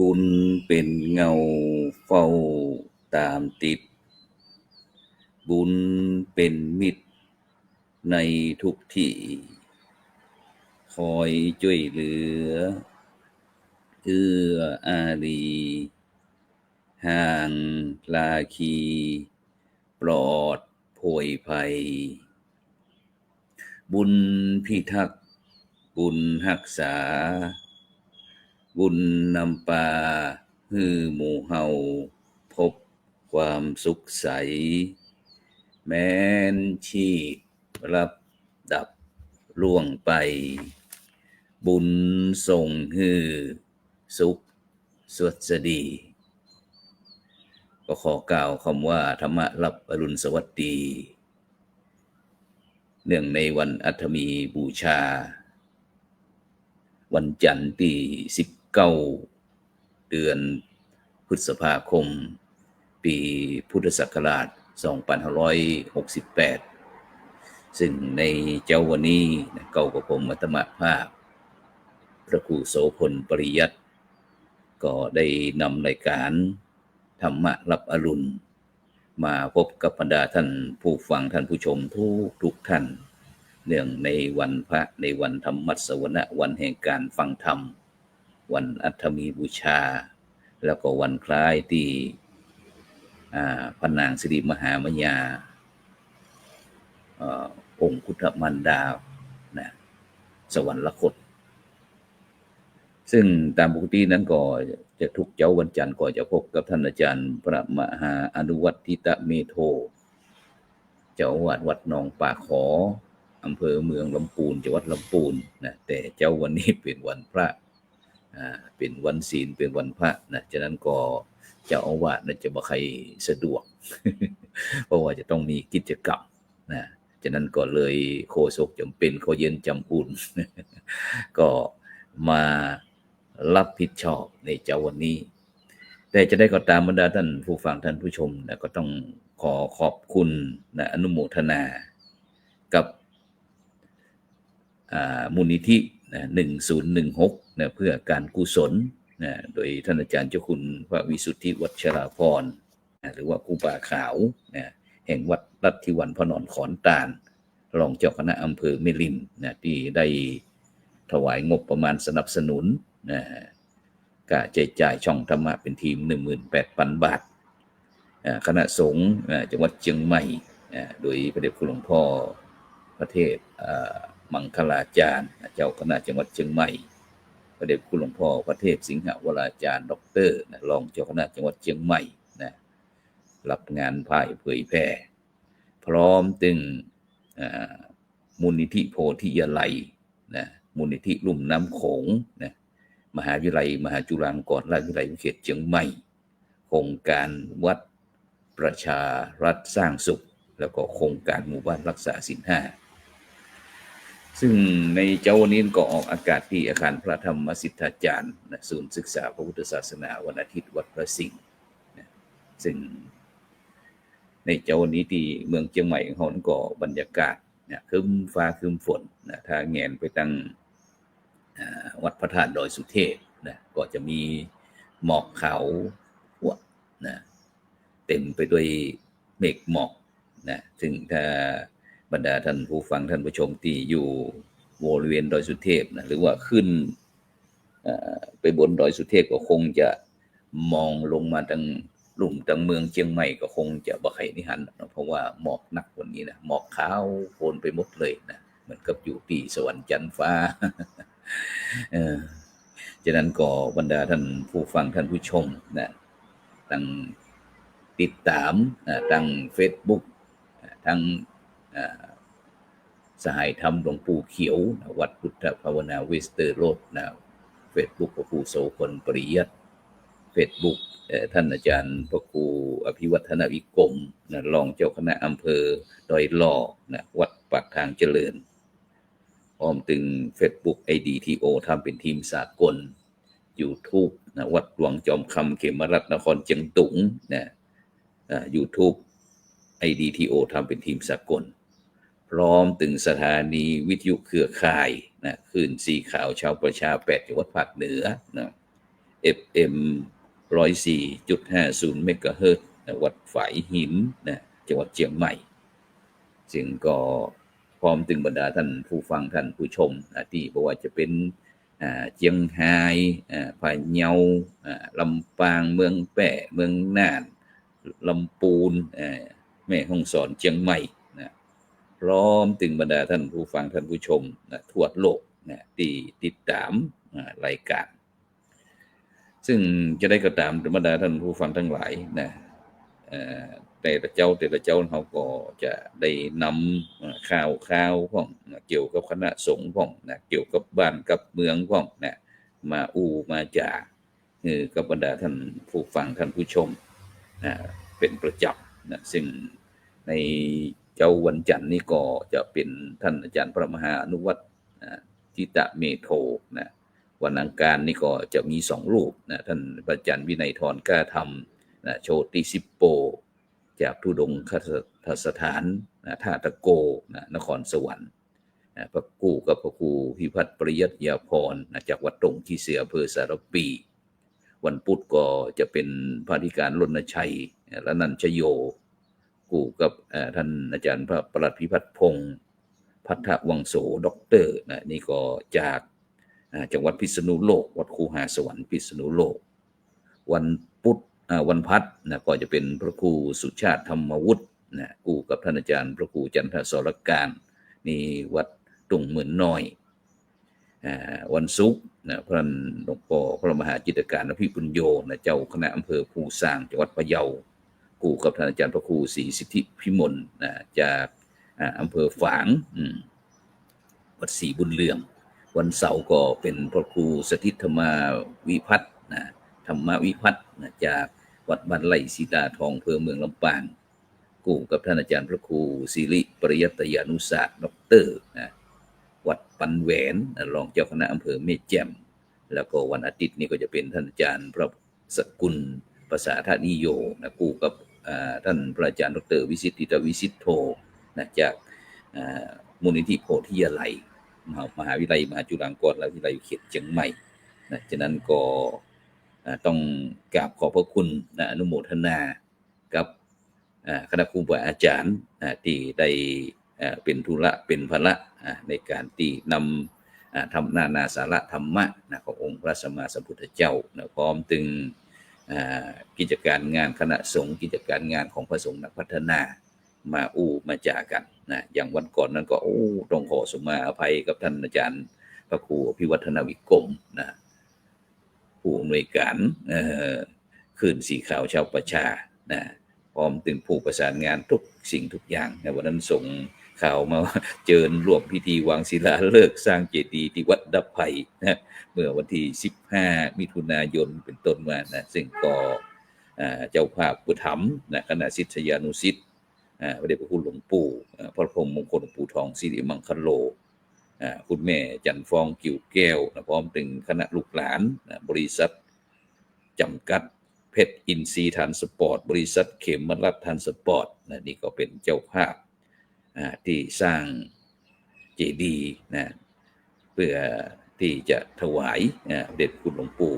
บุญเป็นเงาเฝ้าตามติดบุญเป็นมิตรในทุกที่คอยช่วยเหลือเอื้ออารีห่างลาคีปลอดโผยภัยบุญพิทักษ์บุญรักษาบุญนำปาฮือหมู่เฮาพบความสุขใสแม้นชีพรับดับล่วงไปบุญส่งฮือสุขสวัสดีก็ขอกล่าวคำว่าธรรมะรับอรุณสวัสดีเนื่องในวันอัฐมีบูชาวันจันทร์ที่19เดือนพฤษภาคมปีพุทธศักราช2568ซึ่งในเจ้าวันนี้เก้ากับผมอัตมภาพพระครูโสพลปริยัติก็ได้นำรายการธรรมะรับอรุณมาพบกับบรรดาท่านผู้ฟังท่านผู้ชมทุกท่านเนื่องในวันพระในวันธรรมสวนะวันแห่งการฟังธรรมวันอัฐมีบูชาแล้วก็วันคล้ายที่พระนางสิริมหามญาองค์พุทธมารดานะสวรรคตซึ่งตามปกตินั้นก็จะทุกเจ้าวันจันทร์ก็จะพบกับท่านอาจารย์พระมหาอนุวัติตเมโทเจ้าอาวาสวัดหนองป่าขออำเภอเมืองลำพูนจังหวัดลำพูนนะแต่เจ้าวันนี้เป็นวันพระเป็นวันศีลเป็นวันพระนะฉะนั้นก็เจ้าอาวาสจะบ่ใครสะดวก เพราะว่าจะต้องมีกิจกรรมนะฉะนั้นก็เลยโฆษกจำเป็นเขาเย็นจำปุ่น ก็มารับผิดชอบในเจ้าวันนี้แต่จะได้ก็ตามบรรดาท่านผู้ฟังท่านผู้ชมนะก็ต้องขอบคุณนะอนุโมทนากับมูลนิธิ1016นะเพื่อการกุศลนะโดยท่านอาจารย์เจ้าคุณพระวิสุทธิวัชราภรณ์หรือว่าครูบาขาวนะแห่งวัดลัทธิวันพระนอนขอนตาลรองเจ้าคณะอำเภอแม่ริมนะที่ได้ถวายงบประมาณสนับสนุนนะกะจ่ายช่องธรรมะเป็นทีม 18,000 บาทคณะสงฆ์จังหวัดเชียงใหม่โดยพระเดชคุณหลวงพ่อพระเทพมังคลาจารย์เจ้าคณะจังหวัดเชียงใหม่พระเดชคุณหลวงพ่อพระเทพสิงหวราจารย์ด็อกเตอร์รองเจ้าคณะจังหวัดเชียงใหม่นะรับงานพ่ายเผยแพร่พร้อมตึง มูลนิธิโพธิยาลัยนะมูลนิธิลุ่มน้ำโขงนะมหาวิทยาลัยมหาจุฬาลงกรณราชวิทยาลัยเขตเชียงใหม่โครงการวัดประชารัฐสร้างสุขแล้วก็โครงการหมู่บ้านรักษาศีล 5ซึ่งในเจ้าวันนี้ก็ออกอากาศที่อาคารพระธรรมสิทธาจารย์นะศูนย์ศึกษาพระพุทธศาสนาวันอาทิตย์วัดพระสิงห์นะซึ่งในเจ้าวันนี้ที่เมืองเชียงใหม่ของเราก็บรรยากาศนะครึ้มฟ้าครึ้มฝนนะถ้าแงนไปตั้งวัดพระธาตุดอยสุเทพนะก็จะมีหมอกขาวนะเต็มไปด้วยเมฆหมอกนะซึ่งถ้าบรรดาท่านผู้ฟังท่านผู้ชมที่อยู่บริเวณดอยสุเทพนะหรือว่าขึ้นไปบนดอยสุเทพก็คงจะมองลงมาทางลุ่มทางเมืองเชียงใหม่ก็คงจะบ่ใครนิหันนะเพราะว่าหมอกหนักกว่านี้นะหมอกขาวโพลนไปหมดเลยนะเหมือนกับอยู่ที่สวรรค์จันทร์ฟ้าฉะนั้นก็บรรดาท่านผู้ฟังท่านผู้ชมนะตั้งติดตามทาง Facebook ทางสหายธรรมหลวงปู่เขียววัดพุทธภาวนาเวสเตอร์โรดนะ Facebook พระครูโสพลปริยัติ Facebook ท่านอาจารย์พระครูอภิวัฒนวิกรมนะรองเจ้าคณะอำเภอดอยหล่อนะวัดปากทางเจริญพร้อมถึง Facebook IDTO ทำเป็นทีมสากล YouTube นะวัดหลวงจอมคำเขมรัตน์นครเชียงตุงนะYouTube IDTO ทำเป็นทีมสากลพร้อมถึงสถานีวิทยุเครือข่ายนะคลื่นสีขาวชาวประชา8จังหวัดภาคเหนือนะ FM 104.50 เมกะเฮิรตซ์วัดฝายหินนะจังหวัดเชียงใหม่ซึ่งก็พร้อมถึงบรรดาท่านผู้ฟังท่านผู้ชมที่บ่ว่าจะเป็นเชียงรายพะเยาลำปางเมืองแป้เมืองน่านลำพูนแม่ฮ่องสอนเชียงใหม่นะพร้อมถึงบรรดาท่านผู้ฟังท่านผู้ชมทั่วโลกนะที่ติดตามรายการซึ่งจะได้ก็ตามบรรดาท่านผู้ฟังทั้งหลายนะแต่ละเจ้าเขาก็จะได้นำข่าวของเกี่ยวกับคณะสงฆ์ของนะเกี่ยวกับบ้านกับเมืองของนะมามาจากกับบรรดาท่านผู้ฟังท่านผู้ชมเป็นประจำนะซึ่งในเจ้าวันจันทร์นี้ก็จะเป็นท่านอาจารย์พระมหาอนุวัตรทิตะเมโทนะวันอังคารนี่ก็จะมี2รูปนะท่านพระอาจารย์วินัยธรกล้าธรรมนะโชติสิปโปจากธุดงคสถานท่าตะโกนครสวรรค์พระกู้กับพระครูพิพัฒน์ปริยัติยาพรจากวัดตรงที่เสืออำเภอสารปีวันพุธก็จะเป็นพระอธิการรณชัยและนันชโยกู้กับท่านอาจารย์พระประหลัดพิพัฒน์พงศ์พัทธวังโสด็อกเตอร์นี่ก็จากจังหวัดพิษณุโลกวัดคูหาสวรรค์พิษณุโลกวันพุธวันพัดก็จะเป็นพระครูสุชาติธรรมวุฒิกู้กับท่านอาจารย์พระครูจันทสรการนี่วัดตุงเหมือนน้อยวันศุกร์พระหลวงพ่อพระมหาจิตรการอภิปุญโญเจ้าคณะอำเภอภูซางจังหวัดพะเยากู้กับท่านอาจารย์พระครูศรีสิทธิพิมลจากอำเภอฝางวัดศรีบุญเรืองวันเสาร์ก็เป็นพระครูสถิตธรรมาวิพัฒน์ธรรมวิพัฒน์จากวัดบ้านไร่สีตาทองอำเภอเมืองลำปางกู้กับท่านอาจารย์พระครูศิริปริยัตยานุศาสตร์ด็อกเตอร์วัดปันแหวนรองเจ้าคณะอำเภอแม่แจ่มแล้วก็วันอาทิตย์นี้ก็จะเป็นท่านอาจารย์พระสกุลภาษาธานิโยกู้กับท่านพระอาจารย์ดร.วิสิทธิตวิสิทโธจากมูลนิธิโพธิยาลัยมหาวิทยาลัยมหาจุฬาลงกรณราชวิทยาลัยเขตเชียงใหม่ฉะนั้นก็ต้องกราบขอบพระคุณอนุโมทนากับคณะครูบาอาจารย์ที่ได้เป็นธุระเป็นภาระในการที่นำทำนาสาระธรรมะขององค์พระสัมมาสัมพุทธเจ้าพร้อมถึงกิจการงานคณะสงฆ์กิจการงานของพระสงฆ์นักพัฒนามาจากกันอย่างวันก่อนนั้นก็ต้องขอสมาอภัยกับท่านอาจารย์พระครูอภิวัฒนวิกรมผู้อำนวยการคลื่นสีขาวชาวประชาพร้อมถึงผู้ประสานงานทุกสิ่งทุกอย่างในวันนั้นส่ง ข่าวมาเจิญร่วมพิธีวางศิลาฤกษ์สร้างเจดีย์ที่วัดดับไผ่นะเมื่อวันที่15มิถุนายนเป็นต้นมานะซึ่งก็เจ้าภาพอุปถัมภ์นะคณะศิษยานุศิษย์พระเดชพระคุณหลวงปู่พระพรหมมงคลหลวงปู่ทองสิริมังคโลคุณแม่จันฟองกิ่วแก้วนะพร้อมถึงคณะลูกหลานนะบริษัทจำกัดเพชรอินทรีย์ทันสปอร์ตบริษัทเขมรัฐทันสปอร์ตนะนี่ก็เป็นเจ้าภาพที่สร้างเจดีย์นะเพื่อที่จะถวายเด็จคุณหลวงปู่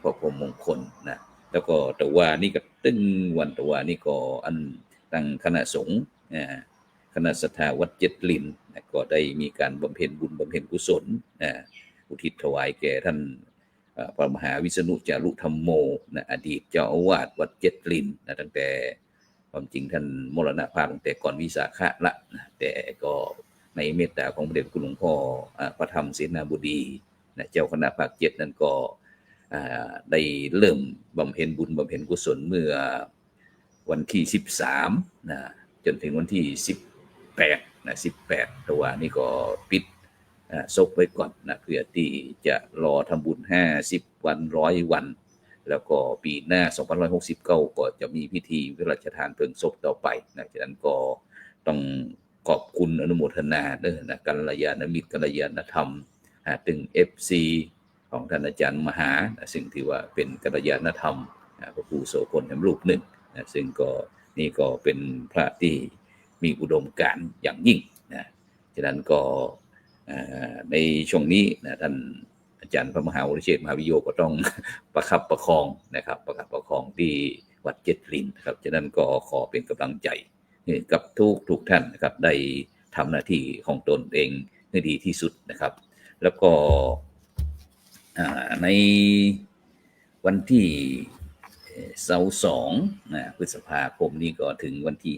พระพรหมมงคลนะแล้วก็แต่ว่านี่ก็ตึ้งวันแต่ว่านี่ก็อันตั้งคณะสงฆ์คณะศรัทธาวัดเจ็ดลินนะก็ได้มีการบำเพ็ญบุญบำเพ็ญกุศลอุทิศถวายแก่ท่านพระมหาวิษณุจารุธรรมโมนะอดีตเจ้าอาวาสวัดเจ็ดลินนะตั้งแต่ความจริงท่านมรณภาพตั้งแต่ก่อนวิสาขะละนะแต่ก็ในเมตตาของพระเดชคุณหลวงพ่อพระธรรมเสนาบดีนะเจ้าคณะภาคเจ็ดนั้นก็ได้เริ่มบำเพ็ญบุญบำเพ็ญกุศลเมื่อวันที่13นะจนถึงวันที่18นะ18แต่ว่านี่ก็ปิดซบไว้ก่อนนะเพื่อที่จะรอทำบุญ50วัน100วันแล้วก็ปีหน้า2569ก็จะมีพิธีพระราชทานเพลิงศพต่อไปนะฉะนั้นก็ต้องขอบคุณอนุโมทนาเด้อนะกัลยาณมิตรกัลยาณธรรมถึง FC ของท่านอาจารย์มหาซึ่งถือว่าเป็นกัลยาณธรรมพระครูโสพลแห่งรูปหนึ่งซึ่งก็นี่ก็เป็นพระที่มีอุดมการณ์อย่างยิ่งนะฉะนั้นก็ในช่วงนี้นะท่านอาจารย์พระมหาวรเชษฐ์มหาวิโยก็ต้องประคับประคองนะครับประคับประคองที่วัดเจ็ดลินนะครับฉะนั้นก็ขอเป็นกำลังใจกับทุกท่านนะครับได้ทำหน้าที่ของตนเองให้ดีที่สุดนะครับแล้วก็ในวันที่เสาร์2พฤษภาคมนี้ก็ถึงวันที่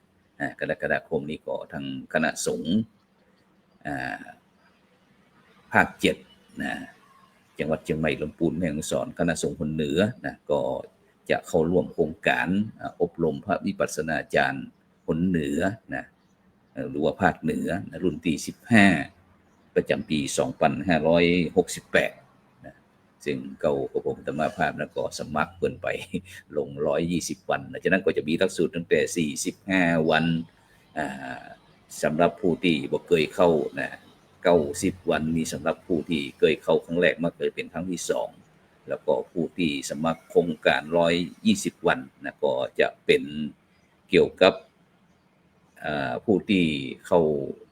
5กรกฎาคมนี้ก็ทางคณะสงฆ์ภาค7นะจังหวัดเชียงใหม่ลำพูนแม่ฮ่องสอนคณะสงฆ์คนเหนือนะก็จะเข้าร่วมโครงการอบรมพระวิปัสสนาจารย์คนเหนือนะหรือว่าภาคเหนือนะรุ่นที่15ประจำปี2568นะซึ่งเก่ากับผมธรรมภาพนะก็สมัครเพิ่นไปลง120วันนะฉะนั้นก็จะมีหลักสูตรตั้งแต่45วันสำหรับผู้ที่บ่เคยเข้านะ90วันมีสำหรับผู้ที่เคยเข้าครั้งแรกมาเคยเป็นครั้งที่2แล้วก็ผู้ที่สมัครโครงการ120วันนะก็จะเป็นเกี่ยวกับผู้ที่เข้า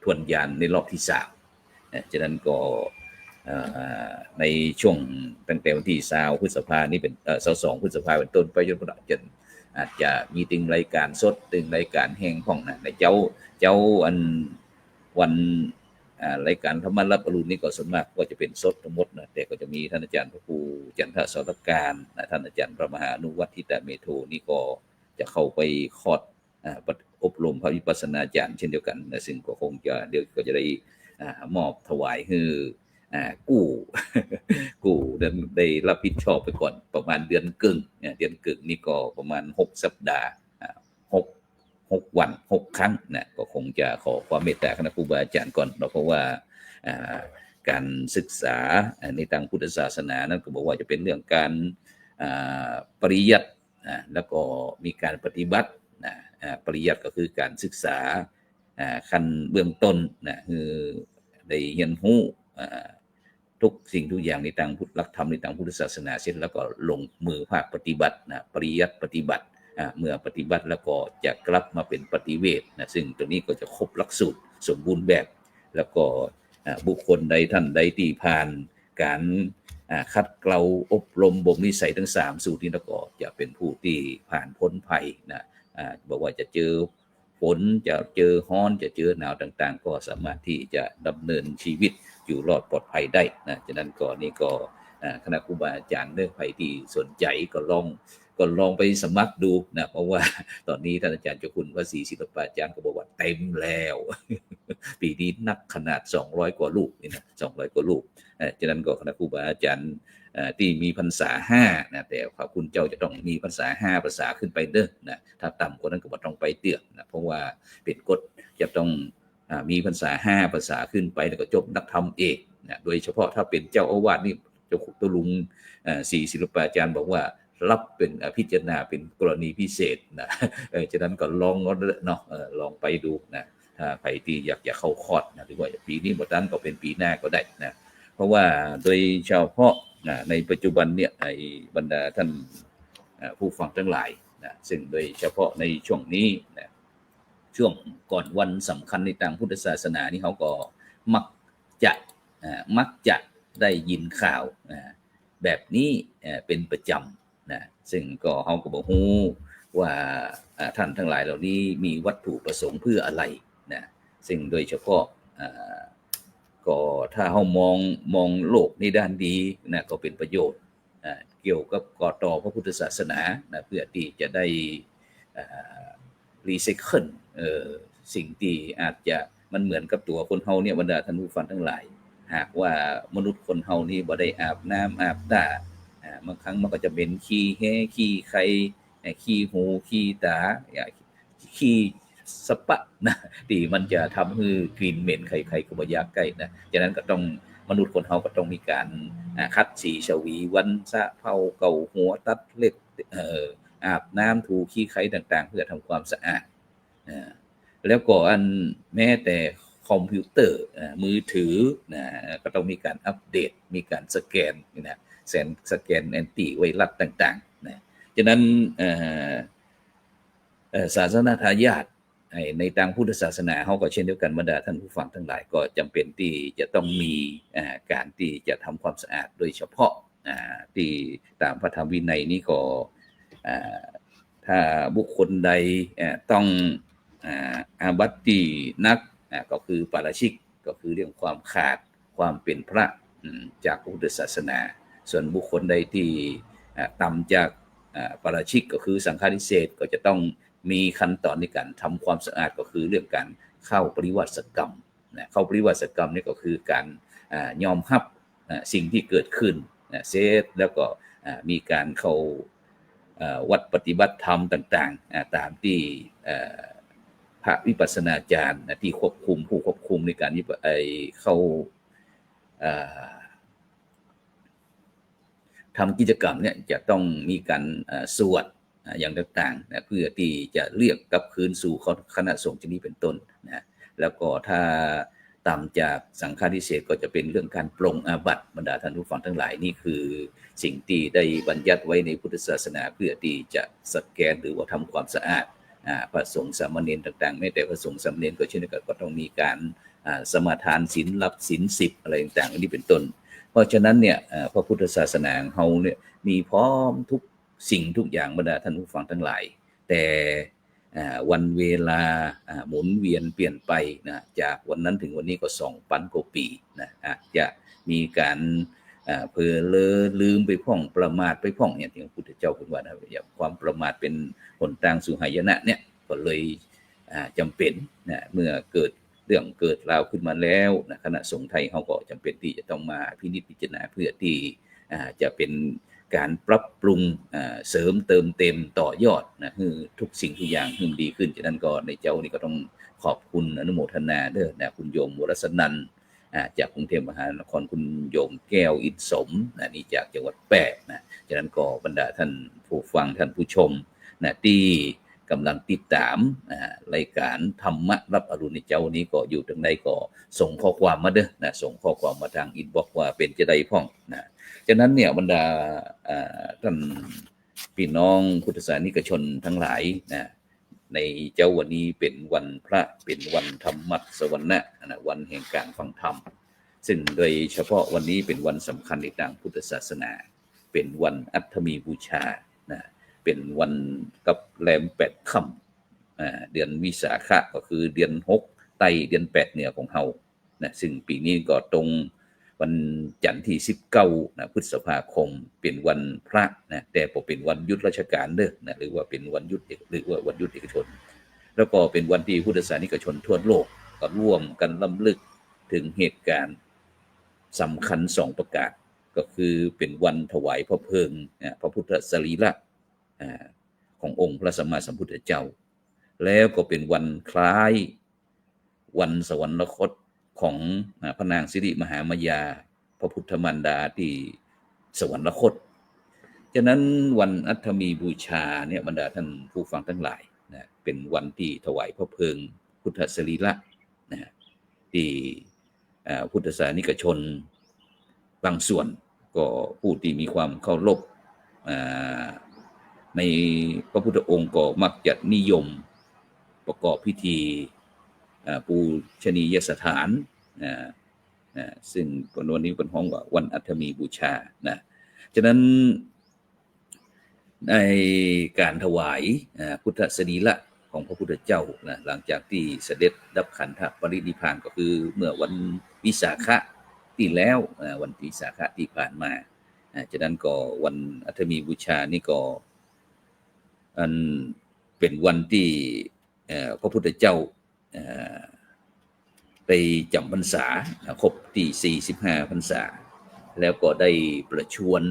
ทวนญาณในรอบที่3นะฉะนั้นก็ในช่วงตั้งแต่วันที่20พฤษภาคมนี้เป็น22พฤษภาคมเป็นต้นไปจนจนอาจจะมีตึงรายการสดตึงรายการแห้งของนะในเจ้าอันวันรายการธรรมรับอรุณนี้ก็ส่วนมากก็จะเป็นสดทั้งหมดนะแต่ก็จะมีท่านอาจารย์พระครูจันทสรการท่านอาจารย์พระมหาอนุวัฒน์ทิตเมโทนี่ก็จะเข้าไปคอร์สอบรมพระวิปัสสนาจารย์เช่นเดียวกันนะซึ่งก็คงจะเดี๋ยวก็จะได้มอบถวายให้กู้ได้รับผิดชอบไปก่อนประมาณเดือนกึ่งนี่ก็ประมาณ6สัปดาห์6วัน6ครั้งนะก็คงจะขอความเมตตาคณะครูบาอาจารย์ก่อนเพราะว่าการศึกษาในทางพุทธศาสนานั้นก็บอกว่าจะเป็นเรื่องการปริยัติแล้วก็มีการปฏิบัติปริยัติก็คือการศึกษาขั้นเบื้องต้นนะคือได้เรียนรู้ทุกสิ่งทุกอย่างในทางพุทธหลักธรรมในทางพุทธศาสนาเสร็จแล้วก็ลงมือภาคปฏิบัตินะปริยัติปฏิบัติเมื่อปฏิบัติแล้วก็จะกลับมาเป็นปฏิเวทนะซึ่งตัวนี้ก็จะครบหลักสูตรสมบูรณ์แบบแล้วก็บุคคลใดท่านใดที่ผ่านการคัดเกลาอบรมบ่มนิสัยทั้ง3สูตรนี้แล้วก็จะเป็นผู้ที่ผ่านพ้นภัยนะบอกว่าจะเจอฝนจะเจอร้อนจะเจอหนาวต่างๆก็สามารถที่จะดำเนินชีวิตอยู่รอดปลอดภัยได้นะฉะนั้นก็นี่ก็คณะครูบาอาจารย์เรื่องใครที่สนใจก็ลองไปสมัครดูนะเพราะว่าตอนนี้ท่านอาจารย์เจ้าคุณวสีศิลปาจารย์ก็บอกว่าเต็มแล้วปีนี้นักขนาด200กว่ารูปนี่นะ200กว่ารูปฉะนั้นก็คณะครูบาอาจารย์ที่มีพรรษา5นะแต่พระคุณเจ้าจะต้องมีพรรษา5พรรษาขึ้นไปเด้อนะถ้าต่ำกว่านั้นก็บ่ต้องไปเตื้อนะเพราะว่าเป็นกฎจะต้อง มีพรรษา5พรรษาขึ้นไปแล้วก็จบนักธรรมเอกนะโดยเฉพาะถ้าเป็นเจ้าอาวาสนี่เจ้าตุลุงศรีศิลปาจารย์บอกว่ารับเป็นพิจารณาเป็นกรณีพิเศษนะฉะนั้นก็ลองเนาะลองไปดูนะถ้าใครที่อยากจะเข้าคอร์สนะหรือว่าปีนี้หมดนั้นก็เป็นปีหน้าก็ได้นะเพราะว่าโดยเฉพาะในปัจจุบันเนี่ยไอ้บรรดาท่านผู้ฟังทั้งหลายนะซึ่งโดยเฉพาะในช่วงนี้นะช่วงก่อนวันสำคัญในทางพุทธศาสนานี่เขาก็มักจะได้ยินข่าวแบบนี้เป็นประจำนะซึ่งก็เขาก็บอกฮู้ว่าท่านทั้งหลายเหล่านี้มีวัตถุประสงค์เพื่ออะไรนะซึ่งโดยเฉพาะก็ถ้าเขามองโลกในด้านดีนะก็เป็นประโยชน์เกี่ยวกับก่อต่อพระพุทธศาสนานะเพื่อที่จะได้รีไซเคิลสิ่งที่อาจจะมันเหมือนกับตัวคนเฮาเนี่ยบรรดาท่านผู้ฟังทั้งหลายหากว่ามนุษย์คนเฮานี่บ่ได้อาบน้ำอาบท่าบางครั้งมันก็จะเป็นขี้แห้ขี้ไข่ขี้หูขี้ตาขี้สปะนะที่มันจะทำให้กลิ่นเหม็นใครๆก็บ่อยากใกล้นะฉะนั้นก็ต้องมนุษย์คนเฮาก็ต้องมีการคัดสีชวีวันสะเผาเก่าหัวตัดเล็บอาบน้ำถูขี้ไข่ต่างๆเพื่อทำความสะอาดแล้วก็อันแม้แต่คอมพิวเตอร์มือถือนะก็ต้องมีการอัปเดตมีการสแกนนะสแกนแอนตี้ไวรัสต่างๆนะฉะนั้นศาสนาทายาทในทางพุทธศาสนาเขาก็เช่นเดียวกันบรรดาท่านผู้ฟังทั้งหลายก็จำเป็นที่จะต้องมีการที่จะทำความสะอาดโดยเฉพาะที่ตามพระธรรมวินัยนี้ก็ถ้าบุคคลใดต้องอาบัติที่นักก็คือปาราชิกก็คือเรื่องความขาดความเป็นพระจากพุทธศาสนาส่วนบุคคลใดที่ต่ำจากปาราชิกก็คือสังฆาทิเศษก็จะต้องมีขั้นตอนในการทำความสะอาดก็คือเรื่องการเข้าปริวาสกรรมเข้าปริวาสกรรมนี่ก็คือการยอมรับสิ่งที่เกิดขึ้นเซตแล้วก็มีการเข้าวัดปฏิบัติธรรมต่างๆตามที่พระวิปัสสนาจารย์ที่ควบคุมผู้ควบคุมในการเข้าทำกิจกรรมเนี่ยจะต้องมีการสวดอย่างต่างๆนะเพื่อที่จะเรียกกลับคืนสู่คณะสงฆ์ที่นี้เป็นต้นนะแล้วก็ถ้าต่ำจากสังฆาทิเศษก็จะเป็นเรื่องการปรงอาบัติบรรดาท่านผู้ฟังทั้งหลายนี่คือสิ่งที่ได้บัญญัติไว้ในพุทธศาสนาเพื่อที่จะสแกนหรือว่าทำความสะอาดพระสงฆ์สามเณรต่างๆไม่แต่พระสงฆ์สามเณรก็เช่นเดียวกันก็ต้องมีการสมาทานศีลรับศีล10อะไรต่างๆอันนี้เป็นต้นเพราะฉะนั้นเนี่ยพระพุทธศาสนาของเราเนี่ยมีพร้อมทุกสิ่งทุกอย่างบรรดาท่านผู้ฟังทั้งหลายแต่วันเวลาหมุนเวียนเปลี่ยนไปนะจากวันนั้นถึงวันนี้ก็ 2,000 กว่าปีนะจะมีการเผลอเลอลืมไปพ่องประมาทไปพ่องอย่างที่พระพุทธเจ้าพูดว่านะความประมาทเป็นหนทางสู่หายนะเนี่ยก็เลยจำเป็นนะเมื่อเกิดเรื่องเกิดราวขึ้นมาแล้วนะคณะสงฆ์ไทยเขาก็จำเป็นที่จะต้องมาพินิจพิจารณาเพื่อที่จะเป็นการปรับปรุงเสริมเติมเต็มต่อยอดนะคือทุกสิ่งทุกอย่างให้มันดีขึ้นฉะนั้นก็ในเจ้านี่ก็ต้องขอบคุณอนุโมทนาเด้อนะคุณโยมวรสนันท์จากกรุงเทพมหานครคุณโยมแก้วอินสมนะนี่จากจังหวัดแปะนะฉะนั้นก็บรรดาท่านผู้ฟังท่านผู้ชมนะที่กำลังติดตามรายการธรรมะรับอรุณในเจ้านี้ก็อยู่ตรงใดก็ส่งข้อความมาเด้อนะส่งข้อความมาทางอินบ็อกซ์ว่าเป็นจะได้พ้องนะฉะนั้นเนี่ยบรรดาท่านพี่น้องพุทธศาสนิกชนทั้งหลายนะในเจ้าวันนี้เป็นวันพระเป็นวันธรรมัสวรรณะนะวันแห่งการฟังธรรมซึ่งโดยเฉพาะวันนี้เป็นวันสำคัญในทางพุทธศาสนาเป็นวันอัฐมีบูชานะเป็นวันกับแรม8 ค่ำเดือนวิสาขะก็คือเดือน6ไต่เดือน8เหนือของเฮานะซึ่งปีนี้ก็ตรงวันจันทร์ที่19นะพฤษภาคมเป็นวันพระนะแต่บ่เป็นวันหยุดราชการเด้อนะหรือว่าเป็นวันหยุดหรือว่าวันหยุดเอกชนแล้วก็เป็นวันที่พุทธศาสนิกชนทั่วโลกก็ร่วมกันรำลึกถึงเหตุการณ์สำคัญ2ประการก็คือเป็นวันถวายพระเพลิงพระพุทธสรีระขององค์พระสัมมาสัมพุทธเจ้าแล้วก็เป็นวันคล้าย วันสวรรคตของพระนางสิริมหามายาพระพุทธมารดาที่สวรรคตฉะนั้นวันอัฐมีบูชาเนี่ยบรรดาท่านผู้ฟังทั้งหลายนะเป็นวันที่ถวายพระเพลิงพุทธสรีระนะที่พุทธศาสนิกชนบางส่วนก็ผู้ที่มีความเคารพในพระพุทธองค์ก็มักจะนิยมประกอบพิธีปูชนียสถานซึ่งวันนี้เป็นห้องว่าวันอัฐมีบูชานะฉะนั้นในการถวายพุทธสรีระของพระพุทธเจ้านะหลังจากที่เสด็จดับขันธปรินิพพานก็คือเมื่อวันวิสาขะที่แล้ววันวิสาขะที่ผ่านมาฉะนั้นก็วันอัฐมีบูชานี่ก็อันเป็นวันที่พระพุทธเจ้าได้จำพรรษาครบที่45พรรษาแล้วก็ได้ประชวร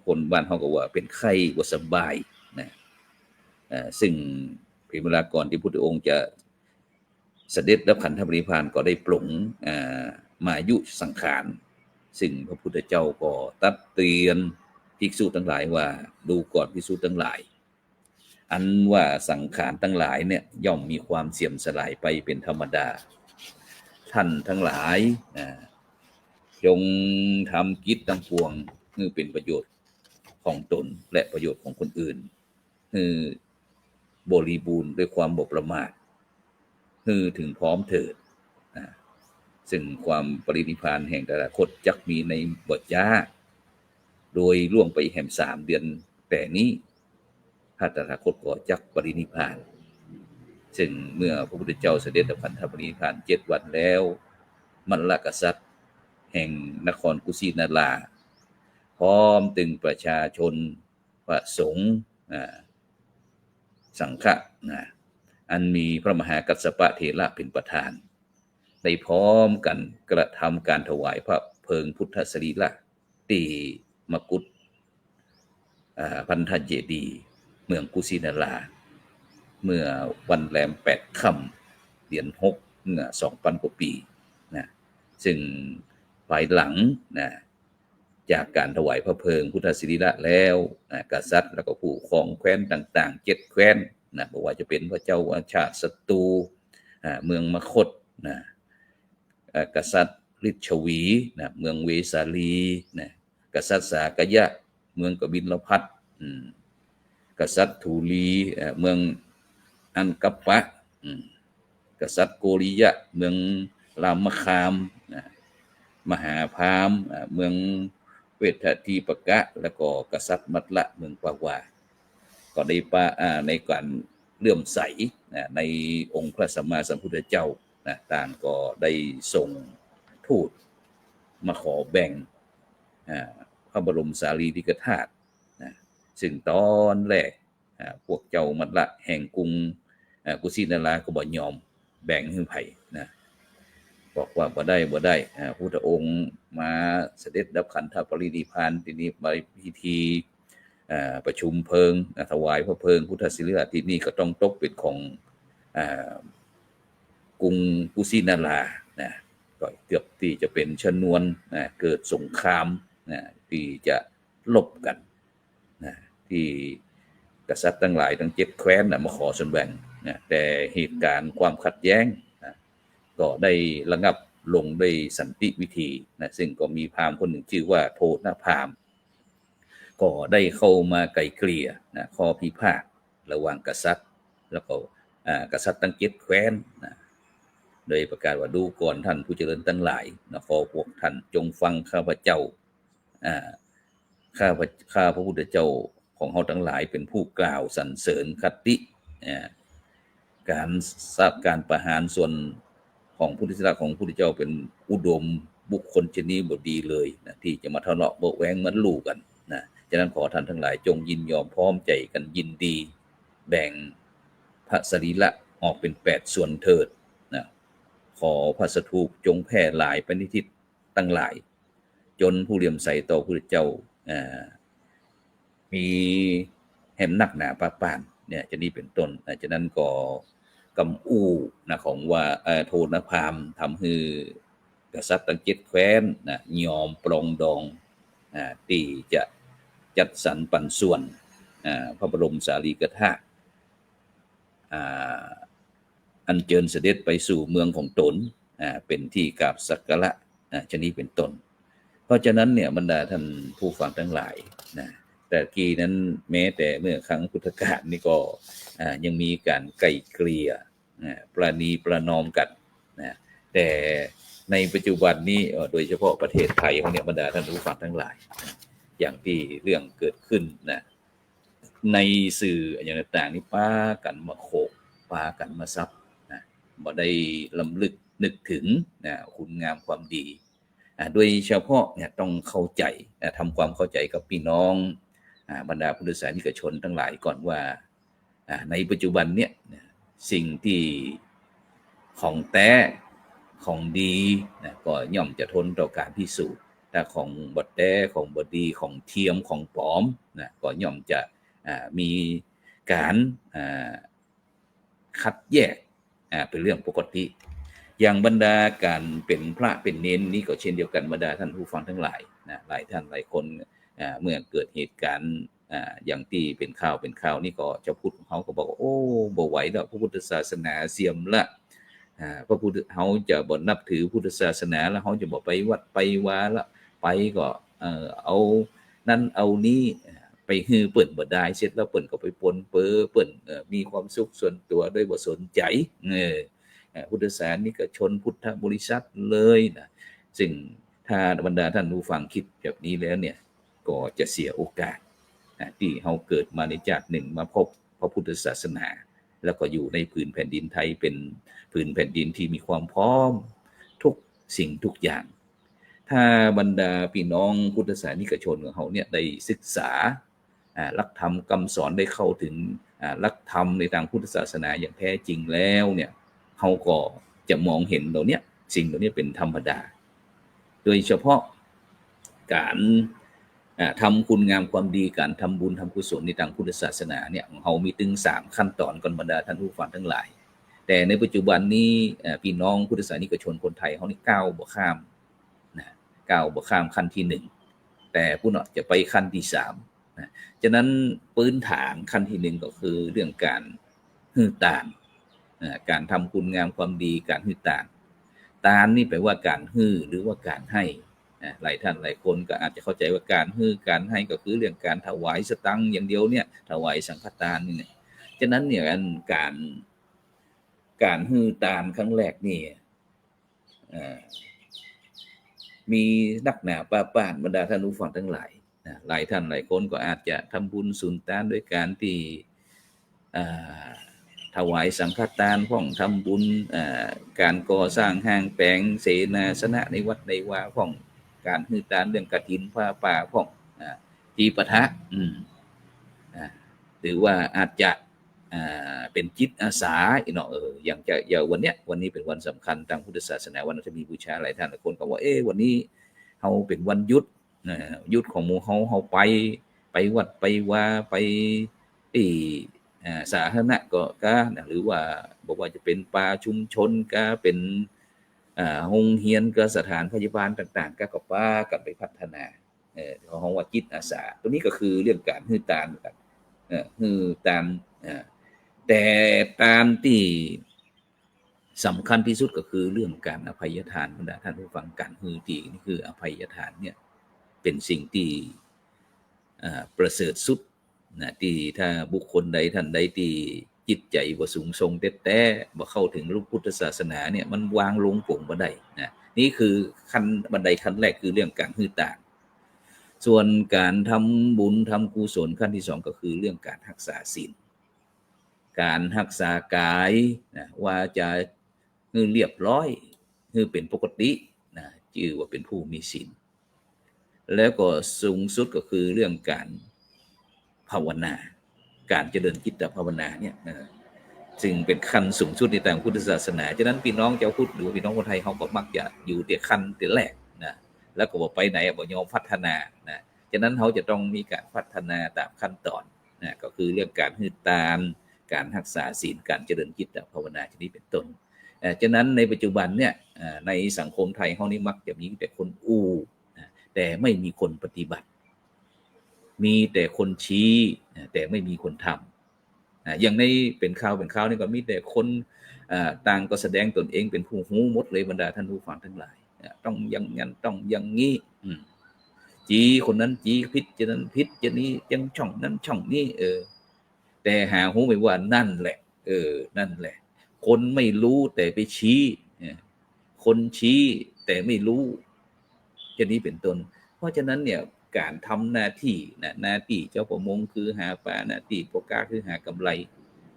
คนบ้านเขาก็ว่าเป็นไข้บ่สบายนะซึ่งเป็นเวลาก่อนที่พุทธองค์จะเสด็จดับขันธปรินิพพานก็ได้ปลงมายุสังขารซึ่งพระพุทธเจ้าก็ตักเตือนภิกษุทั้งหลายว่าดูก่อนภิกษุทั้งหลายอันว่าสังขารทั้งหลายเนี่ยย่อมมีความเสื่อมสลายไปเป็นธรรมดาท่านทั้งหลายจงทำกิจทั้งปวงให้เป็นประโยชน์ของตนและประโยชน์ของคนอื่นให้บริบูรณ์ด้วยความบ่ประมาทให้ถึงพร้อมเถิดซึ่งความปรินิพพานแห่งแต่ละคนจักมีในบ่ช้าโดยล่วงไปแห่ง3 เดือนแต่นี้พระตถาคตก็จักปรินิพพานซึ่งเมื่อพระพุทธเจ้าเสด็จดับขันธปรินิพพาน7 วันแล้วมัลลกษัตริย์แห่งนครกุสินาราพร้อมตึงประชาชนพระสงฆ์สังฆะอันมีพระมหากัสสปะเถระเป็นประธานได้พร้อมกันกระทำการถวายพระเพลิงพุทธสรีระที่มกุฏพันธเจดีย์เมืองกุสินาราเมื่อวันแรม8 ค่ำเดือน6เมื่อ 2,000 กว่าปีนะซึ่งภายหลังนะจากการถวายพระเพลิงพุทธสรีระแล้วกษัตริย์แล้วก็ผู้ครองแคว้นต่างๆ7 แคว้นนะบอกว่าจะเป็นพระเจ้าอาชาติศัตรูเมืองมคธนะกษัตริย์ฤชวีนะเมืองเวสาลีนะกษัตริย์สากยะเมืองกบิลพัสกษัตริย์ทูลีเมืองอันกัปปะกษัตริย์โกริยะเมืองรามคามมหาพามเมืองเวททีปกะแล้วก็กษัตริย์มัตละเมืองปาวาก็ได้ในการเลื่อมใสในองค์พระสัมมาสัมพุทธเจ้าต่างก็ได้ส่งทูตมาขอแบ่งพระบรมสารีริกธาตุซึ่งตอนแรกพวกเจ้ามัตละแห่งกรุงกุสินาราก็บ่ยอมแบ่งให้ไผนะบอกว่าบ่ได้พระพุทธองค์มาเสด็จดับขันธปรินิพพานที่นี้ไปพิธีประชุมเพลิงถวายพระเพลิงพุทธสรีระที่นี่ก็ต้องตกเป็นของกรุงกุสินารานะก็เกือบที่จะเป็นชนวนเกิดสงครามที่จะลบกันที่กษัตริย์ทั้งหลายทั้ง7 แคว้นมาขอส่วนแบ่งแต่เหตุการณ์ความขัดแย้งก็ได้ระงับลงด้วยสันติวิธีซึ่งก็มีพราหมณ์คนหนึ่งชื่อว่าโทนพราหมณ์ก็ได้เข้ามาไกล่เกลี่ยข้อพิพาทระหว่างกษัตริย์แล้วก็กษัตริย์ทั้ง7 แคว้นโดยประกาศว่าดูก่อนท่านผู้เจริญทั้งหลายขอพวกท่านจงฟังข้าพเจ้าข้าพระพุทธเจ้าของเฮาทั้งหลายเป็นผู้กล่าวสรรเสริญคติการประหารส่วนของพุทธศาสนาของพุทธเจ้าเป็นอุดมบุคคลชนิดบ่ดีเลยที่จะมาทะเลาะเบาะแว้งมันลู่กันฉะนั้นขอท่านทั้งหลายจงยินยอมพร้อมใจกันยินดีแบ่งพระสรีระออกเป็น8 ส่วนเถิดขอพระสถูปจงแพร่หลายไปในทิศตั้งหลายจนผู้เลื่อมใสต่อพระพุทธเจ้ามีแห่มนักหนาปาปานเนี่ยจะนี้เป็นต้นฉะนั้นก็ กำอู้นะของว่าโทนพราหมณ์ทำให้กษัตริย์ตั้งเจ็ดแคว้นนะยอมปรองดองที่จะจัดสรรปันส่วนพระบรมสารีริกธาตุอัญเชิญเสด็จไปสู่เมืองของตนเป็นที่กราบสักการะชนี้เป็นต้นเพราะฉะนั้นเนี่ยบรรดาท่านผู้ฟังทั้งหลายนะแต่กี้นั้นแม้แต่เมื่อครั้งพุทธกาลนี่ก็ยังมีการไกล่เกลี่ยประนีประนอมกันนะแต่ในปัจจุบันนี้โดยเฉพาะประเทศไทยของเนี่ยบรรดาท่านผู้ฟังทั้งหลายอย่างที่เรื่องเกิดขึ้นนะในสื่ออย่างต่างๆนี่ป้ากันมาโขกป้ากันมาซับนะบ่ได้ลำลึกนึกถึงนะคุณงามความดีโดยเฉพาะเนี่ยต้องเข้าใจทำความเข้าใจกับพี่น้องบรรดาพุทธศาสนิกชนทั้งหลายก่อนว่าในปัจจุบันเนี่ยสิ่งที่ของแท้ของดีนะก็ย่อมจะทนต่อการพิสูจน์แต่ของบดแท้ของบดีของเทียมของปลอมนะก็ย่อมจะมีการคัดแยกเป็นเรื่องปกติอย่างบรรดาการเป็นพระเป็นเน้นนี่ก็เช่นเดียวกันบรรดาท่านผู้ฟังทั้งหลายนะหลายท่านหลายคนเมื่อเกิดเหตุการณ์อย่างที่เป็นข่าวนี่ก็จะพูดของเขาก็บอกว่าโอ้บ่ไหวแล้วพระพุทธศาสนาเสื่อมละพระพุทธเขาจะบ่นับถือพุทธศาสนาแล้วเขาจะบ่ไปวัดไปวาละไปก็เอานั่นเอานี้ไปฮือเปิ่นบ่ได้เสร็จแล้วเปิ่นก็ไปปนเปื้อเปิ่นมีความสุขส่วนตัวโดยบ่สนใจพุทธศาสนิกชนพุทธบริษัทเลยนะซึ่งถ้าบรรดาท่านผู้ฟังคิดแบบนี้แล้วเนี่ยก็จะเสียโอกาสที่เราเกิดมาในชาติหนึ่งมาพบพระพุทธศาสนาแล้วก็อยู่ในผืนแผ่นดินไทยเป็นผืนแผ่นดินที่มีความพร้อมทุกสิ่งทุกอย่างถ้าบรรดาพี่น้องพุทธศาสนิกชนของเขาเนี่ยได้ศึกษาหลักธรรมคำสอนได้เข้าถึงหลักธรรมในทางพุทธศาสนาอย่างแท้จริงแล้วเนี่ยเขาก็จะมองเห็นสิ่งเหล่านี้เป็นธรรมดาโดยเฉพาะการทำคุณงามความดีการทำบุญทำกุศลในทางพุทธศาสนาเนี่ยของเขามีถึง3ขั้นตอนก่อนบรรดาท่านผู้ฟังทั้งหลายแต่ในปัจจุบันนี้พี่น้องพุทธศาสนิกชนคนไทยเขานี่ก้าวบ่ข้ามขั้นที่1แต่ผู้เนาะจะไปขั้นที่3นะฉะนั้นพื้นฐานขั้นที่1ก็คือเรื่องการฮือตานการทำคุณงามความดีการฮือตานนี่แปลว่าการฮือหรือว่าการให้หลายท่านหลายคนก็อาจจะเข้าใจว่าการฮือการให้ก็คือเรื่องการถวายสตังค์อย่างเดียวเนี่ยถวายสังฆทานนี่เนี่ยฉะนั้นเนี่ยการฮือตานครั้งแรกนี่มีนักหนาป้าป้านบรรดาท่านผู้ฟังทั้งหลายหลายท่านหลายคนก็อาจจะทำบุญสุนทานด้วยการที่ถวายสังฆทานพ้องทำบุญการก่อสร้างห้างแปลงเสนาสนะในวัดในวาพ้องการฮือตานเรื่องกฐินผ้าป่าพ้องจีปะทะหรือว่าอาจจะเป็นจิตอาสาเนาะอย่างวันนี้เป็นวันสำคัญทางพุทธศาสนาวันอาทิตย์บูชาหลายท่านหลายคนก็ว่าวันนี้เฮาเป็นวันหยุดของหมู่เฮาไปวัดไปวาไปที่สาธารณะก็หรือว่าบอกว่าจะเป็นป่าชุมชนก็เป็นโรงเรียนก็สถานพยาบาลต่างๆก็ป้ากันไปพัฒนาของว่าจิตอาสาตัวนี้ก็คือเรื่องการฮือตานกันฮือตานแต่ตามที่สำคัญที่สุดก็คือเรื่องการอภัยทานบรรดาท่านผู้ฟังการฮือตีนี่คืออภัยทานเนี่ยเป็นสิ่งที่ประเสริฐสุดนะที่ถ้าบุคคลใดท่านใดที่จิตใจบ่สูงส่งแต่บ่เข้าถึงรูปพุทธศาสนาเนี่ยมันวางลงปงบ่ได้นะนี่คือขั้นบันไดขั้นแรกคือเรื่องการฮือตานส่วนการทำบุญทำกุศลขั้นที่2ก็คือเรื่องการรักษาศีลการรักษากายนะว่าจะเรียบร้อยเป็นปกตินะชื่อว่าเป็นผู้มีศีลแล้วก็สูงสุดก็คือเรื่องการภาวนาการเจริญจิตภาวนาเนี่ยซึ่งเป็นขั้นสูงสุดในทางพุทธศาสนาฉะนั้นพี่น้องชาวพุทธหรือพี่น้องคนไทยเขาก็มักจะอยู่แต่ขั้นแต่แรกนะแล้วก็บ่ไปไหนบ่ยอมพัฒนานะฉะนั้นเขาจะต้องมีการพัฒนาตามขั้นตอนนะก็คือเรื่องการฮือตาน การรักษาศีลการเจริญจิตภาวนาชนิดเป็นต้นฉะนั้นในปัจจุบันเนี่ยในสังคมไทยเฮานี่มักจะมีแต่คนอู้แต่ไม่มีคนปฏิบัติมีแต่คนชี้แต่ไม่มีคนทำอย่างในเป็นข่าวนี่ก็มีแต่คนต่างก็แสดงตนเองเป็นผู้รู้หมดเลยบรรดาท่านผู้ฟังทั้งหลายต้องอย่างนั้นต้องอย่างนี้จีคนนั้นจีพิษจะนั้นพิษจะนี้จังช่องนั้นช่องนี้แต่หารู้ไม่ว่านั่นแหละนั่นแหละคนไม่รู้แต่ไปชี้คนชี้แต่ไม่รู้จะนี้เป็นต้นเพราะฉะนั้นเนี่ยการทำหน้าที่หน้าที่เจ้าประมงคือหาปลาหน้าที่พ่อค้าคือหากำไร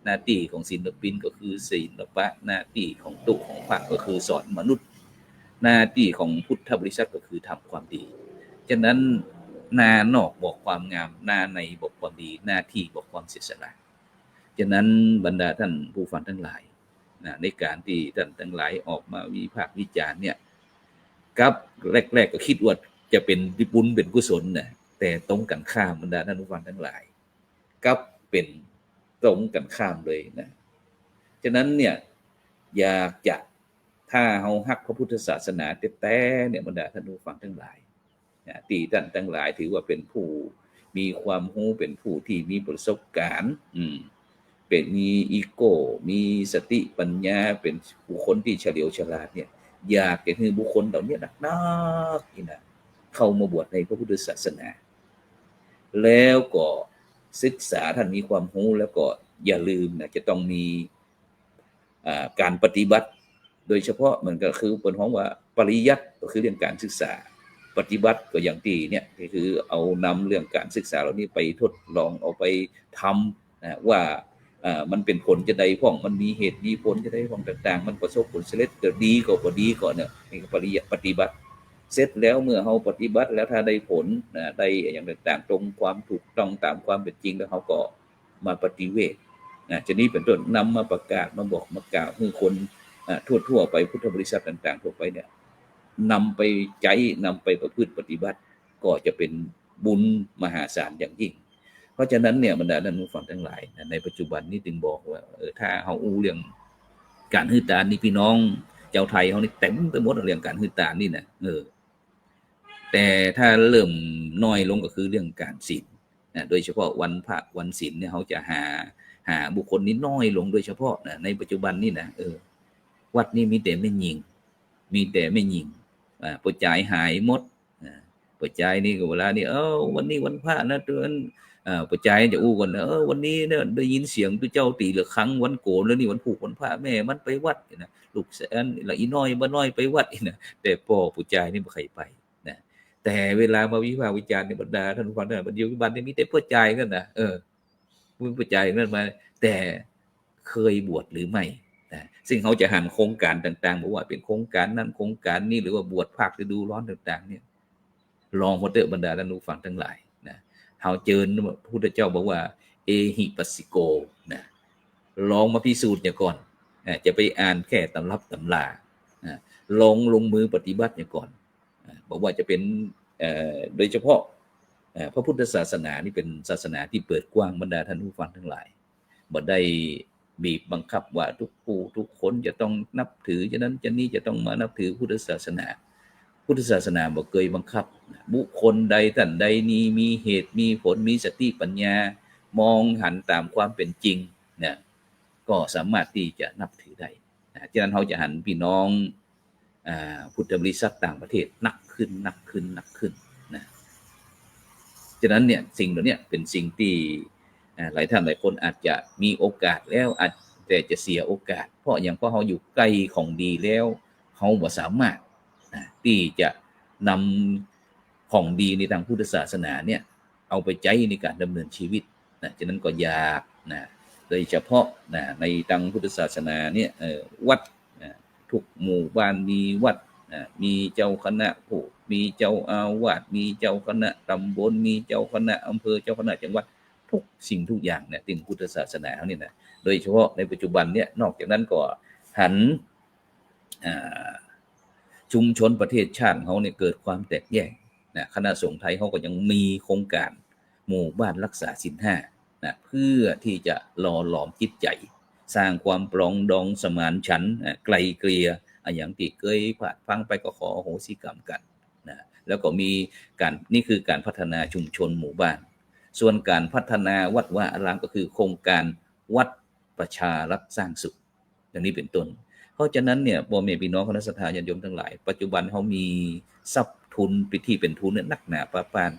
หน้าที่ของศิลปินก็คือศิลปะหน้าที่ของตุของพระก็คือสอนมนุษย์หน้าที่ของพุทธบริษัทก็คือทำความดีฉะนั้นหน้านอกบอกความงามหน้าในบอกความดีหน้าที่บอกความเสียสละฉะนั้นบรรดาท่านผู้ฟังทั้งหลายในการที่ท่านทั้งหลายออกมาวิพากษ์วิจารณ์เนี่ยกับแรกๆก็คิดว่าจะเป็นบุญเป็นกุศลนะแต่ตรงกันข้ามบรรดาท่านผู้ฟังทั้งหลายกับเป็นตรงกันข้ามเลยนะฉะนั้นเนี่ยอยากจะถ้าเฮาฮักพระพุทธศาสนาแต่เนี่ยบรรดาท่านผู้ฟังทั้งหลายที่ท่านทั้งหลายถือว่าเป็นผู้มีความรู้เป็นผู้ที่มีประสบการณ์เป็นมีอีโก้มีสติปัญญาเป็นบุคคลที่เฉลียวฉลาดเนี่ยอยากจะให้บุคคลเหล่านี้นักนี่นะเข้ามาบวชในพระพุทธศาสนาแล้วก็ศึกษาท่านมีความรู้แล้วก็อย่าลืมนะจะต้องมีการปฏิบัติโดยเฉพาะมันก็คือเป็นของว่าปริยัติก็คือเรื่องการศึกษาปฏิบัติก็อย่างที่เนี่ยคือเอานำเรื่องการศึกษาเหล่านี้ไปทดลองเอาไปทำนะว่ามันเป็นผลจะได้พ้องมันมีเหตุมีผลจะได้พ้องต่างๆมันประสบผลสำเร็จก็ดีก็บ่ดีก็เนี่ยนี่ก็ปฏิบัติเสร็จแล้วเมื่อเฮาปฏิบัติแล้วถ้าได้ผลได้อย่างต่างๆตรงความถูกต้องตามความเป็นจริงแล้วเฮาก็มาปฏิเวทจะนี้เป็นต้นนำมาประกาศมาบอกมากล่าวให้คนทั่วไปพุทธบริษัทต่างๆทั่วไปเนี่ยนำไปใจนำไปประพฤติปฏิบัติก็จะเป็นบุญมหาศาลอย่างยิ่งเพราะฉะนั้นเนี่ยบรรดาท่านผู้ฟังทั้งหลายในปัจจุบันนี้จึงบอกว่าถ้าเฮาอู้เรื่องการฮื้อตานี่พี่น้องเจ้าไทยเฮานี่เต็มไปหมดเรื่องการฮื้อตานี่นะแต่ถ้าเริ่มน้อยลงก็คือเรื่องการศีลโดยเฉพาะวันพระวันศีลเนี่ยเฮาจะหาบุคคลนี้น้อยลงโดยเฉพาะในปัจจุบันนี่นะวัดนี้มีแต่ไม่ยิงปัจจัยหายหมดปัจจัยนี่ก็เวลานี่วันนี้วันพระนะเดือนปัจจัยจะอู้กันวันนี้เนี่ยได้ยินเสียงตัวเจ้าตีละครั้งวันโกนแล้วนี่วันผูกวันพระแม่มันไปวัดนะลูกแสนละอีน้อยบ่น้อยไปวัดนะแต่พ่อปัจจัยนี่บ่ใครไปนะแต่เวลามาวิพากษ์วิจารณ์ในบรรดาท่านผู้ฟังปัจจุบันนี้มีแต่ปัจจัยนั่นนะมีปัจจัยนั่นมาแต่เคยบวชหรือไม่ซึ่งเขาจะหันโครงการต่างๆบอกว่าเป็นโครงการนั้นโครงการนี้หรือว่าบวชภาคฤดูร้อนต่างๆเนี่ยลองมาเถอะบรรดาท่านผู้ฟังทั้งหลายนะเฮาเจิญพระพุทธเจ้าบอกว่าเอหิปัสสิโกนะลองมาพิสูจน์เนี่ยก่อนจะไปอ่านแค่ตำรับตำราลองลงมือปฏิบัติเนี่ยก่อนบอกว่าจะเป็นโดยเฉพาะพระพุทธศาสนานี่เป็นศาสนาที่เปิดกว้างบรรดาท่านผู้ฟังทั้งหลายบ่ได้บีบบังคับว่าทุกผู้ทุกคนจะต้องนับถือฉะนั้นจะนี้จะต้องมานับถือพุทธศาสนาบ่เคยบังคับบุคคลใดท่านใดนี้มีเหตุมีผลมีสติปัญญามองหันตามความเป็นจริงเนี่ยก็สามารถที่จะนับถือได้ฉะนั้นเราจะหันพี่น้องพุทธบริษัทต่างประเทศนักขึ้นนะฉะนั้นเนี่ยสิ่งเหล่านี้เป็นสิ่งที่หลายท่านหลายคนอาจจะมีโอกาสแล้วอาจแต่จะเสียโอกาสเพราะอย่างเพราะเขาอยู่ใกล้ของดีแล้วเขาบ่สามารถที่จะนำของดีในทางพุทธศาสนาเนี่ยเอาไปใช้ในการดำเนินชีวิตฉะนั้นก็อยากโดยเฉพาะในทางพุทธศาสนาเนี่ยวัดทุกหมู่บ้านมีวัดมีเจ้าคณะผู้มีเจ้าอาวาสมีเจ้าคณะตำบลมีเจ้าคณะอำเภอเจ้าคณะจังหวัดทุกสิ่งทุกอย่างเนี่ยติ่งพุทธศาสนาเนี่ยนะโดยเฉพาะในปัจจุบันเนี่ยนอกจากนั้นก็หันชุมชนประเทศชาติเขาเนี่ยเกิดความแตกแยกคณะสงฆ์ไทยเขาก็ยังมีโครงการหมู่บ้านรักษาศีล นะเพื่อที่จะหล่อหลอมจิตใจสร้างความปรองดองสมานฉันท์ไกลเกลี่ยอย่างที่เคยผ่านฟังไปก็ขออโหสิกรรมกันนะแล้วก็มีการนี่คือการพัฒนาชุมชนหมู่บ้านส่วนการพัฒนาวัดว่าอารามก็คือโครงการวัดประชารัฐสร้างสุขอย่างนี้เป็นต้นเพราะฉะนั้นเนี่ยพ่อแม่พี่น้องคณะศรัทธาญาติโยมทั้งหลายปัจจุบันเขามีทรัพย์ทุนไปที่เป็นทุนเนี่ยนักหนาป้าปาน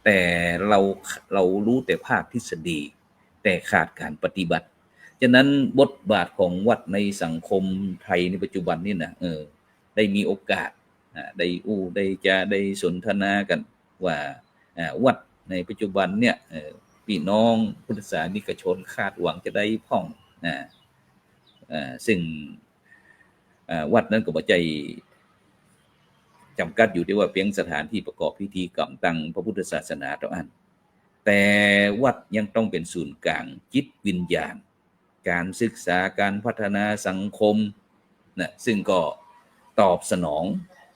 แต่เรารู้แต่ภาคทฤษฎีแต่ขาดการปฏิบัติฉะนั้นบทบาทของวัดในสังคมไทยในปัจจุบันนี่นะได้มีโอกาสได้สนทนากันว่าวัดในปัจจุบันเนี่ยพี่น้องพุทธศาสนิกชนคาดหวังจะได้พ่องซึ่งวัดนั้นก็บ่ใจจำกัดอยู่ที่ว่าเพียงสถานที่ประกอบพิธีกรรมตั้งพระพุทธศาสนาเท่านั้นแต่วัดยังต้องเป็นศูนย์กลางจิตวิญญาณการศึกษาการพัฒนาสังคมนะซึ่งก็ตอบสนอง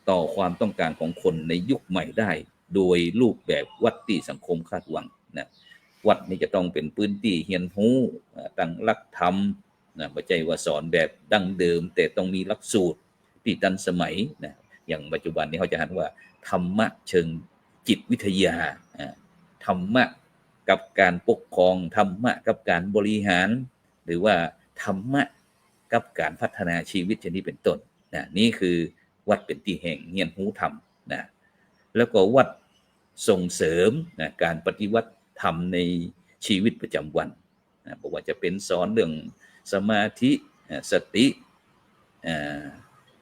ต่อความต้องการของคนในยุคใหม่ได้โดยรูปแบบวัดที่สังคมคาดหวังนะวัดนี่จะต้องเป็นพื้นที่เรียนรู้ตั้งหลักธรรมนะไม่ใช่ว่าสอนแบบดั้งเดิมแต่ต้องมีหลักสูตรที่ทันสมัยนะอย่างปัจจุบันนี้เขาจะหันว่าธรรมะเชิงจิตวิทยาธรรมะกับการปกครองธรรมะกับการบริหารหรือว่าธรรมะกับการพัฒนาชีวิตชนิดเป็นต้นนะนี่คือวัดเป็นที่แห่งเรียนรู้ธรรมนะแล้วก็วัดส่งเสริมนะการปฏิวัติธรรมในชีวิตประจำวันนะบอกว่าจะเป็นสอนเรื่องสมาธิสติ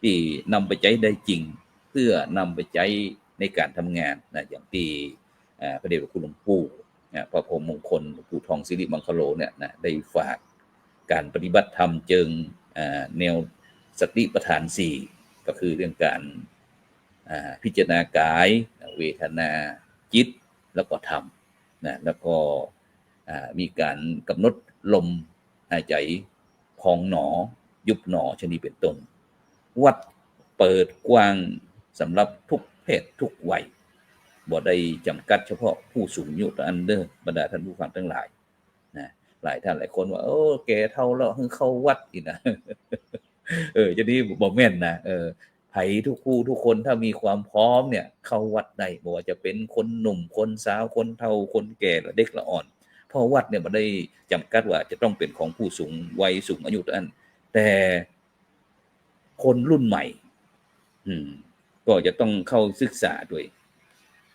ที่นำไปใช้ได้จริงเพื่อนำไปใช้ในการทำงานนะอย่างที่พระเดชพระคุณหลวงปู่พระพรหมมงคลหลวงปู่ทองสิริมังคโลเนี่ยนะได้ฝากการปฏิบัติธรรมเชิงแนวสติปัฏฐาน4ก็คือเรื่องการพิจารณากายเวทนาจิตแล้วก็ธรรมนะแล้วก็มีการกำหนดลมหายใจพองหนอยุบหนอชนิดเป็นต้นวัดเปิดกว้างสำหรับทุกเพศทุกวัยบ่ได้จำกัดเฉพาะผู้สูงอายุอันเด้อบรรดาท่านผู้ฟังทั้งหลายนะหลายท่านหลายคนว่าแก่เฒ่าแล้วเพิ่งเข้าวัดอีกนะจะนี้บ่แม่นนะไผทุกคู่ทุกคนถ้ามีความพร้อมเนี่ยเข้าวัดได้บ่ว่าจะเป็นคนหนุ่มคนสาวคนเฒ่าคนแก่หรือเด็กละอ่อนเพราะวัดเนี่ยบ่ได้จำกัดว่าจะต้องเป็นของผู้สูงวัยสูงอายุเท่านั้นแต่คนรุ่นใหม่ก็จะต้องเข้าศึกษาด้วย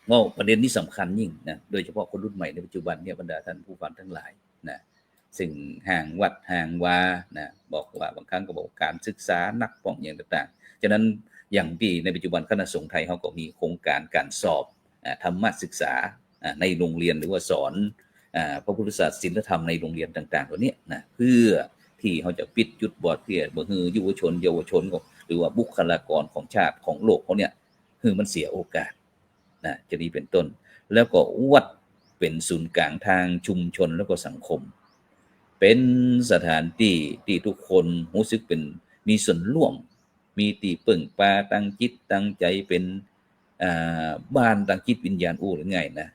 ว่าประเด็นนี้สำคัญยิ่งนะโดยเฉพาะคนรุ่นใหม่ในปัจจุบันเนี่ยบรรดาท่านผู้ฟังทั้งหลายนะซึ่งห่างวัดห่างวานะบอกว่าบางครั้งก็บอกการศึกษานักป้องอย่างต่างๆฉะนั้นอย่างที่ในปัจจุบันคณะสงฆ์ไทยเขาก็มีโครงการการสอบธรรมศึกษาในโรงเรียนหรือว่าสอนพระพุทธศาสนาศีลธรรมในโรงเรียนต่างๆตัวนี้นะเพื่อที่เขาจะปิดจุดบอดเพื่อบ่ให้เยาวชนหรือว่าบุคลากรของชาติของโลกเขาเนี่ยคือมันเสียโอกาสนะจะนี้เป็นต้นแล้วก็วัดเป็นศูนย์กลางทางชุมชนแล้วก็สังคมเป็นสถานที่ที่ทุกคนรู้สึกเป็นมีส่วนร่วมมีที่ปึ่งปาตั้งจิตตั้งใจเป็นบ้านตั้งจิตวิญญาณหรือไงนะ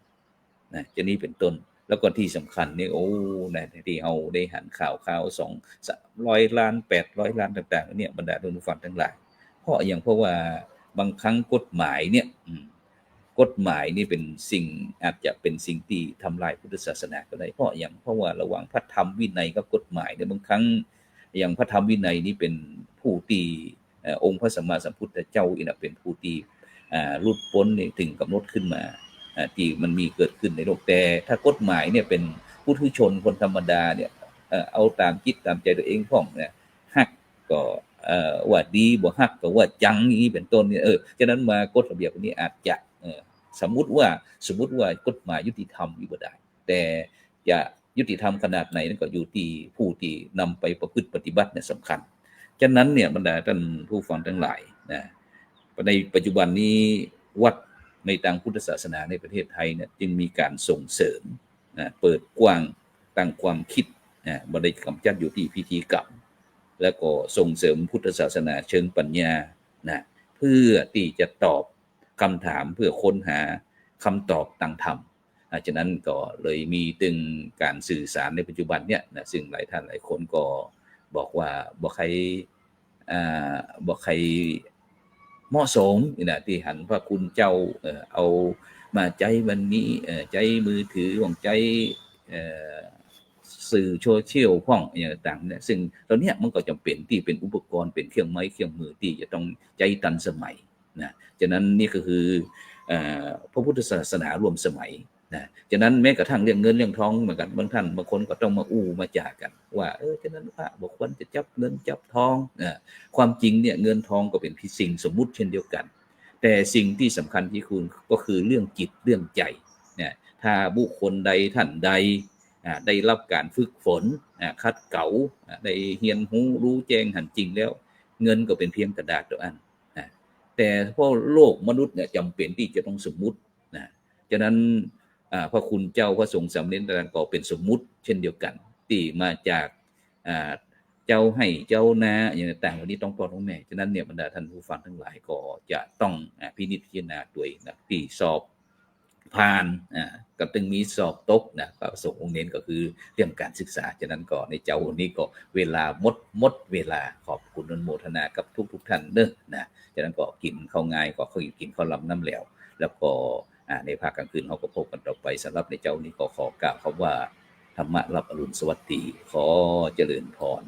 จะนี้เป็นต้นแล้วก็ที่สำคัญนี่นะที่เราได้หันข่าว200 ล้าน800 ล้านต่างๆเนี่ยบรรดาท่านผู้ฟังทั้งหลายเพราะว่าบางครั้งกฎหมายเนี่ยกฎหมายนี่เป็นสิ่งอาจจะเป็นสิ่งที่ทำลายพุทธศาสนาก็ได้เพราะว่าระหว่างพระธรรมวินัยกับกฎหมายเนี่ยบางครั้งอย่างพระธรรมวินัยนี่เป็นผู้ที่องค์พระสัมมาสัมพุทธเจ้าอีกนะเป็นผู้ที่หลุดพ้นนี่ถึงกำหนดขึ้นมาที่มันมีเกิดขึ้นในโลกแต่ถ้ากฎหมายเนี่ยเป็นผู้ทุชนคนธรรมดาเนี่ยเอาตามคิดตามใจตัวเองพ้องเนี่ยฮักก็ว่าดีบ่ฮักก็ว่าจังนี้เป็นต้นเนี่ยฉะนั้นมากฎระเบียบนี้อาจจะสมมุติว่ากฎหมายยุติธรรมอยู่บ่ได้แต่จะยุติธรรมขนาดไหนนั่นก็อยู่ที่ผู้ที่นำไปประพฤติปฏิบัติเนี่ยสำคัญฉะนั้นเนี่ยบรรดาท่านผู้ฟังทั้งหลายนะในปัจจุบันนี้วัดในทางพุทธศาสนาในประเทศไทยเนี่ยจึงมีการส่งเสริมนะเปิดกว้างตั้งความคิดบ่ได้กำจัดอยู่ที่พิธีกรรมแล้วก็ส่งเสริมพุทธศาสนาเชิงปัญญานะเพื่อที่จะตอบคำถามเพื่อค้นหาคำตอบทางธรรม ฉะนั้นก็เลยมีตึงการสื่อสารในปัจจุบันเนี่ยนะซึ่งหลายท่านหลายคนก็บอกว่าบ่ใครอ่บ่ใครเหมาะสมนะที่หันพระคุณเจ้าเอามาใจวันนี้ใจมือถือของใจสื่อโซเชียลพ่องอย่างต่างเนี่ยซึ่งตอนนี้มันก็จำเป็นที่เป็นอุปกรณ์เป็นเครื่องไม้เครื่องมือที่จะต้องใจทันสมัยนะฉะนั้นนี่ก็คือพระพุทธศาสนารวมสมัยนะฉะนั้นแม้กระทั่งเรื่องเงินเรื่องทองเหมือนกันบางท่านบางคนก็ต้องมามาจากกันว่าฉะนั้นพระบอกควรจะจับเงินจับทองความจริงเนี่ยเงินทองก็เป็นสิ่งสมมุติเช่นเดียวกันแต่สิ่งที่สำคัญที่คุณก็คือเรื่องจิตเรื่องใจเนี่ยถ้าบุคคลใดท่านใดได้รับการฝึกฝนคัดเก๋าได้เรียนรู้แจ้งหันจริงแล้วเงินก็เป็นเพียงกระดาษตัวอันแต่เพราะโลกมนุษย์เนี่ยจำเป็นที่จะต้องสมมุตินะฉะนั้นพระคุณเจ้าพระสงฆ์สามเณรต่างก็เป็นสมมุติเช่นเดียวกันที่มาจากเจ้าให้เจ้านาอย่างต่างๆเหล่านี้ต้องพ่อต้องแม่ฉะนั้นเนี่ยบรรดาท่านผู้ฟังทั้งหลายก็จะต้องพินิจพิจารณาด้วยนะที่สอบผ่านกับตึงมีสอบตกนะพระสงฆ์องค์เน้นก็คือเรื่องการศึกษาฉะนั้นก็ในเจ้าวันนี้ก็เวลาหมดเวลาขอบคุณอนุโมทนากับทุกท่านเด้อนะฉะนั้นก็กินข้าวง่ายก็กินข้าวลำน้ำแล้วแล้วก็ในภาคกลางคืนเขาก็พบกันต่อไปสำหรับในเจ้านี้ก็ขอกล่าวคำว่าธรรมะรับอรุณสวัสดีขอเจริญพร